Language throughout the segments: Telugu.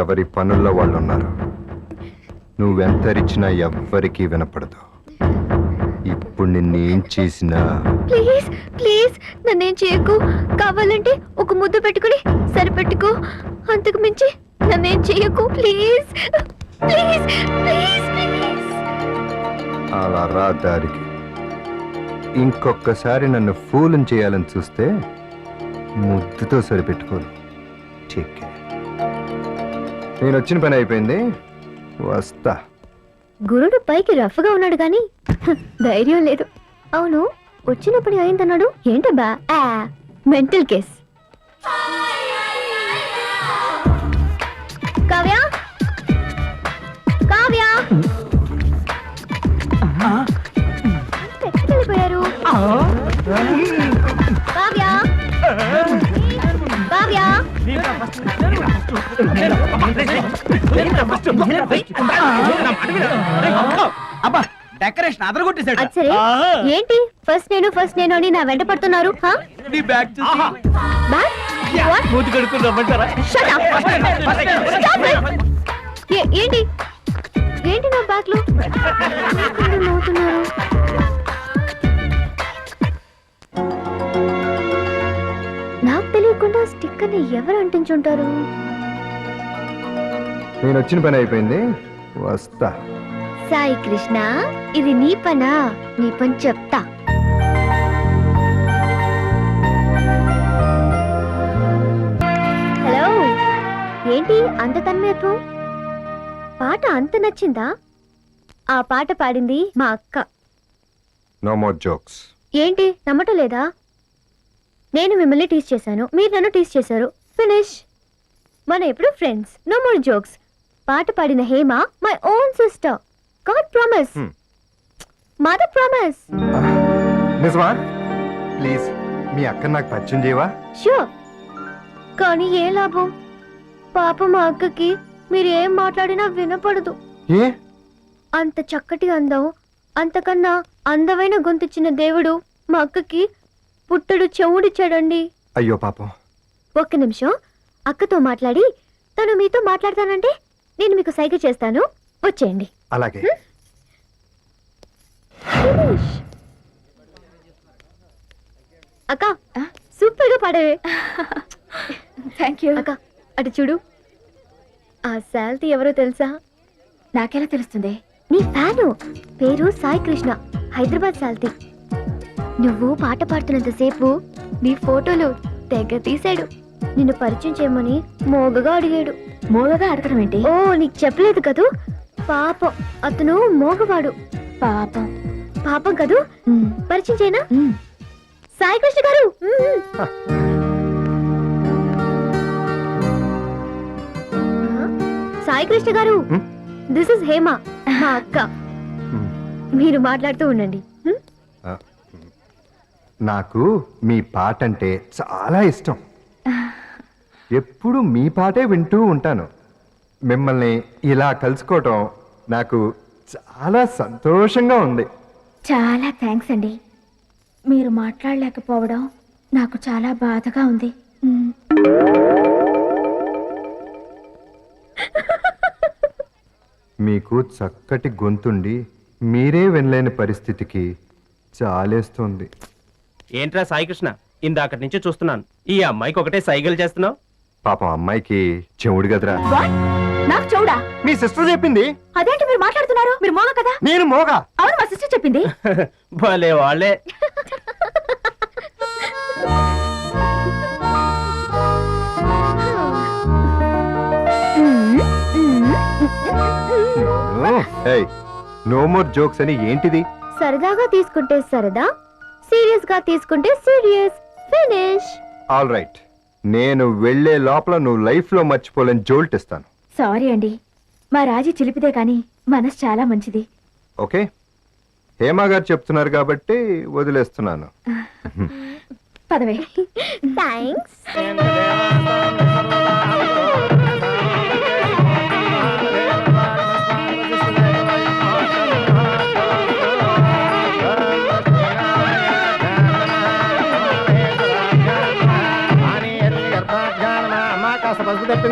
ఎవరి పనుల్లో వాళ్ళు ఉన్నారు. నువ్వెంతరిచినా ఎవ్వరికీ వినపడదు. ఇప్పుడు నిన్నేం చేసినా ప్లీజ్ ప్లీజ్ నన్నేం చేయకు. కావాలంటే ఒక ముద్దు పెట్టుకుని సరిపెట్టుకో. అంతకు మించి నన్నేం చేయకు ప్లీజ్ ప్లీజ్ ప్లీజ్ ప్లీజ్. అలా రా దారికి. ఇంకొకసారి నన్ను ఫూలం చేయాలని చూస్తే ముద్దుతో సరిపెట్టుకోను. చెక్కే. నేను వచ్చిన పని అయిపోయింది, వస్తా. గురుడు పైకి రఫ్గా ఉన్నాడు గాని ధైర్యం లేదు. అవును, వచ్చిన పని అయిందన్నాడు ఏంటబ్బా? Mental case. కావ్య కావ్య ఎక్కడికి వెళ్ళిపోయారు? కావ్య కావ్య అబ్బా డెకరేషన్ అదరగొట్టేశాడు. అచ్చరే ఏంటి ఫస్ట్ నేను అని నా వెంట పడుతున్నారు? నీ బ్యాగ్ చూసి బ్యాగ్? What? మూతి కడుక్కుని రమ్మంటారా? Shut up! Stop it! ఏంటి ఏంటి నా బ్యాగ్ లో నవ్వుతున్నారు? నాకు తెలియకుండా స్టిక్కర్ ని ఎవరు అంటించుంటారు? నేను వచ్చిన పని అయిపోయింది, వస్తా. సాయి కృష్ణ, ఇది నీ పనా? నీ పని చెప్తా. హలో, ఏంటి అంత తన్మయత్వం? పాట అంత నచ్చిందా? ఆ పాట పాడింది మా అక్క. No more jokes. ఏంటి నమ్మటం లేదా? నేను మిమ్మల్ని టీస్ చేశాను, మీరు నన్ను టీస్ చేశారు. ఫినిష్. మన ఎప్పుడు ఫ్రెండ్స్. No more jokes. పాట పాడిన Hema my own sister. God promise, mother promise. నిజమా? ప్లీజ్ మీ అక్క నాకు పరిచయం చేయవా? ష్యూర్. కానీ ఏ లాభం? పాప మా అక్కకి మీరు ఏం మాట్లాడినా వినపడదు. ఏ? అంత చక్కటి అందం, అంతకన్నా అందమైన గొంతుచ్చిన దేవుడు మా అక్కకి పుట్టడు చెవుడిచ్చాడండి. అయ్యో పాపం. ఒక్క నిమిషం, అక్కతో మాట్లాడి తను మీతో మాట్లాడతానంటే నేను మీకు సైగ చేస్తాను, వచ్చేయండి. అలాగే. అక్క సూపర్ గా పాడవే. Thank you. అక్క అటు చూడు. ఆ శాల్తీ ఎవరో తెలుసా? నాకెలా తెలుస్తుంది? నీ ఫ్యాను. పేరు సాయి కృష్ణ, హైదరాబాద్ శాల్తీ. నువ్వు పాట పాడుతున్నంతసేపు నీ ఫోటోలు తెగ తీశాడు. నిన్ను పరిచయం చేయమని మోగగా అడిగాడు. మోగగా అడగడం ఏంటి? ఓ నీకు చెప్పలేదు కదూ? పాపం, అతను మోగవాడు. పాపం. పాపం కదూ? పరిచయం చేయనా? సాయి కృష్ణ గారు. సాయి కృష్ణ గారు, దిస్ ఇస్ హేమ, మా అక్క. మీరు మాట్లాడుతూ ఉండండి. నాకు మీ పాట అంటే చాలా ఇష్టం. ఎప్పుడు మీ పాటే వింటూ ఉంటాను. మిమ్మల్ని ఇలా కలుసుకోవటం నాకు చాలా సంతోషంగా ఉంది. చాలా థ్యాంక్స్ అండి. మీరు మాట్లాడలేకపోవడం నాకు చాలా బాధగా ఉంది. మీకు చక్కటి గొంతుండి మీరే వినలేని పరిస్థితికి చాలేస్తుంది. ఏంట్రా సాయికృష్ణ, ఇందాకటి నుంచి చూస్తున్నాను ఈ అమ్మాయికి ఒకటే సైకిల్ చేస్తున్నావు. పాపం అమ్మాయికి చెవుడు కదరా. నాకు చూడా? మీ సిస్టర్ చెప్పింది. అదేంటి మీరు మాట్లాడుతున్నారు? మీరు మోగ కదా? నేను మోగా? అవును, మా సిస్టర్ చెప్పింది. భలే వాళ్ళే. నో మోర్ జోక్స్ అని ఏంటిది? సరదాగా తీసుకుంటే సరదా, సీరియస్ గా తీసుకుంటే సీరియస్. ఫినిష్. ఆల్ రైట్, నేను వెళ్లే లోపల నువ్వు లైఫ్ లో మర్చిపోలేని జోల్ట్ ఇస్తాను. సారీ అండి, మా రాజీ చిలిపిదే కానీ మనసు చాలా మంచిది. ఓకే, హేమ గారు చెప్తున్నారు కాబట్టి వదిలేస్తున్నాను. పదవే. థ్యాంక్స్.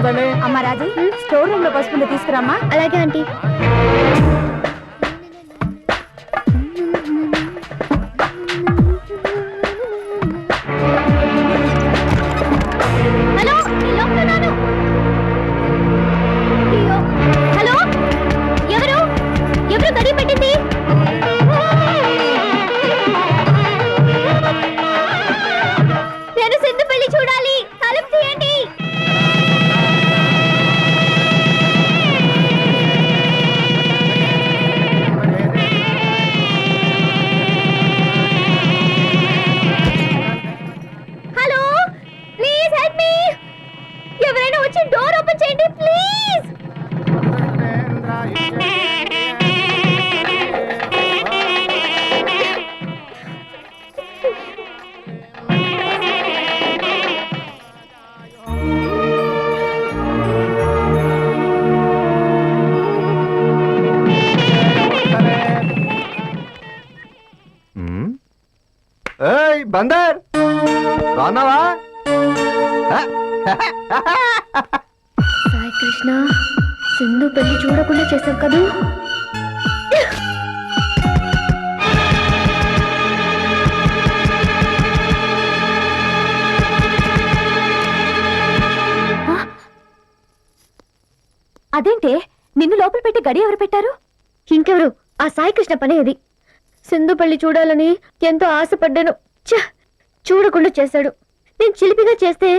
పంపించండి. అమ్మ రాజీ స్టోర్ రూమ్ లో పసుపుంది తీసుకురామ్మా. అలాగే ఆంటీ. హలో, నేను లోపల ఉన్నాను. అయ్యో, హలో, ఎవరు ఎవరు గడియ పెట్టింది? నేను సిద్ధు పెళ్లి చూడాలి, తలుపు తీయండి. Hello, please help me. ఎవరైనా వచ్చి డోర్ ఓపెన్ చేయండి ప్లీజ్. ఏయ్ బందర్, రానావా? సాయి కృష్ణ, సింధు పెళ్లి చూడకుండా చేశావు కదూ. అదేంటే నిన్ను లోపల పెట్టి గడి ఎవరు పెట్టారు? ఇంకెవరు, ఆ సాయి కృష్ణ పనే ఇది. సింధు పెళ్లి చూడాలని ఎంతో ఆశపడ్డాను. ఛ, చూడకుండా చేశాడు. నేను చిలిపిగా చేస్తే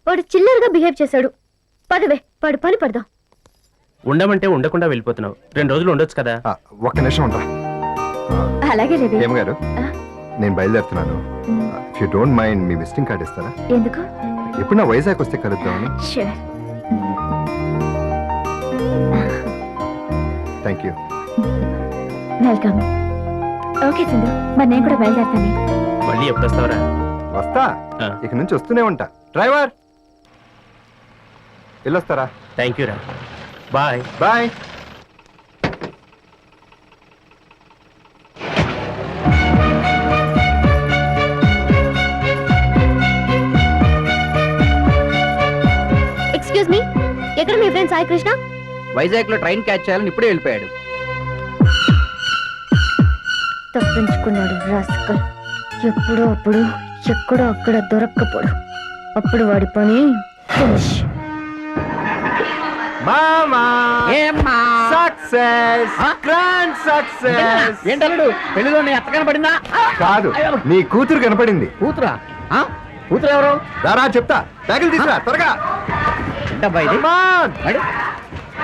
వాడు చిల్లరగా బిహేవ్ చేశాడు. పదవే, వాడు పని పడదాం. ఉండమంటే ఉండకుండా వెళ్ళిపోతున్నావు. 2 రోజులు ఉండొచ్చు కదా. ఒక్క నిమిషం ఉంటా. అలాగే లేవే. హేమగారు, నేను బయలుదేరుతున్నాను. ఇఫ్ యూ డోంట్ మైండ్ మీ విజిటింగ్ కార్డ్ ఇస్తారా? ఎందుకు? ఎప్పుడు నా వైజాగ్ వస్తే కలుద్దామని. Sure. Thank you. Welcome. Okay Sindhu, మరి నేను కూడా బయలుదేరుతాను. మళ్ళీ ఎప్పుడు వస్తావరా? వస్తా, ఇక నుంచి వస్తూనే ఉంటా. డ్రైవర్, వెళ్ళొస్తారా? థ్యాంక్ యూ రా. బాయ్. బాయ్. ఎక్స్క్యూజ్ మీ, ఎక్కడ మీ ఫ్రెండ్ సాయి కృష్ణ? వైజాగ్ లో ట్రైన్ క్యాచ్ చేయాలని ఇప్పుడే వెళ్ళిపోయాడు. తప్పించుకున్నాడు రాస్కల్. ఎప్పుడో అప్పుడు ఎక్కడో అక్కడ దొరక్కపోడు. అప్పుడు వాడి పని ఫినిష్. మామా, ఏమ్మా? Success, grand success. ఏంటల్లుడు, పెళ్లిలో నీ అత్త కనపడిందా? కాదు, నీ కూతురు కనపడింది. కూతురా? కూతురు ఎవరు? దారా చెప్తా. బ్యాగులు తీసుకురా త్వరగా. ఏంటబ్బా ఇది? Come on. అడు.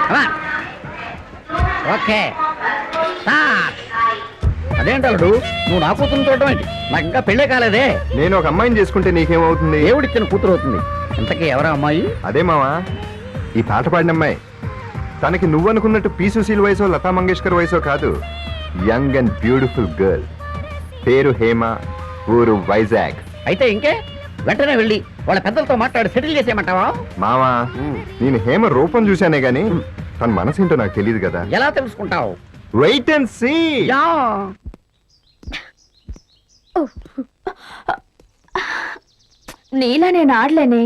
Come on. ఓకే. స్టార్ట్. అదేంటల్లుడు, నువ్వు నా కూతురు చూడటం ఏంటి? నాకు ఇంకా పెళ్ళే కాలేదే. నేను ఒక అమ్మాయిని చేసుకుంటే నీకేమవుతుంది? దేవుడిచ్చిన కూతురు అవుతుంది. ఇంతకీ ఎవరా అమ్మాయి? అదే మావా, ఈ పాట పాడిన అమ్మాయి. తనకి నువ్వనుకున్నట్టు పి సుశీల్ వయసో లతా మంగేష్కర్ వయసో కాదు. Young and beautiful girl. పేరు హేమ, ఊరు వైజాగ్. అయితే ఇంకే వెంటనే వెళ్ళి వాళ్ళ పెద్దలతో మాట్లాడి సెటిల్ చేసేయమంటావా? మావా, నేను హేమ రూపం చూశానే గాని తన మనసేంటో నాకు తెలియదు కదా. ఎలా తెలుసుకుంటావు? Wait and see. యా. నీలా నేను ఆడలేనే.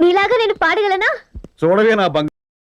నీలాగా నేను పాడగలనా? చూడవే నా బంగారు